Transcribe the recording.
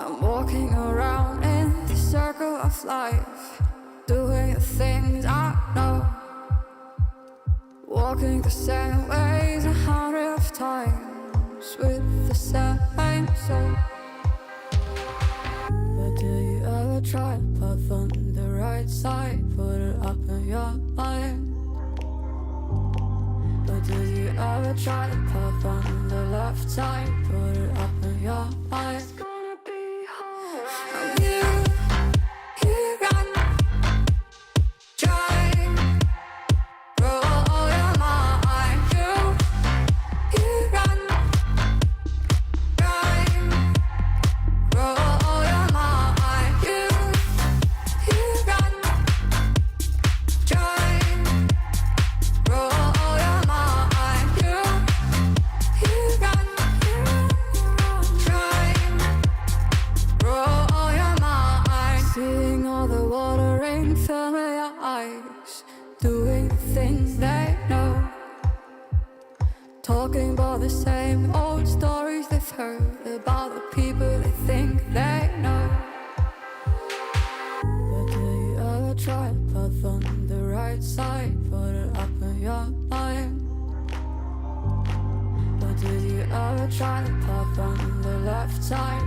I'm walking around in the circle of life, doing the things I know, walking the same ways 100 times with the same soul. But do you ever try to path on the right side, put it up in your mind? But do you ever try to path on the left side, put it up in your mind? It's gonna be alright. You got try, roll your mind. You got try, roll your mind. You got try, roll your mind. You got try, roll your mind. Seeing all the watering fill in your eyes, doing the things they know, talking about the same old stories they've heard about the people they think they know. But do you ever try to path on the right side, put it up in your mind? But did you ever try to path on the left side,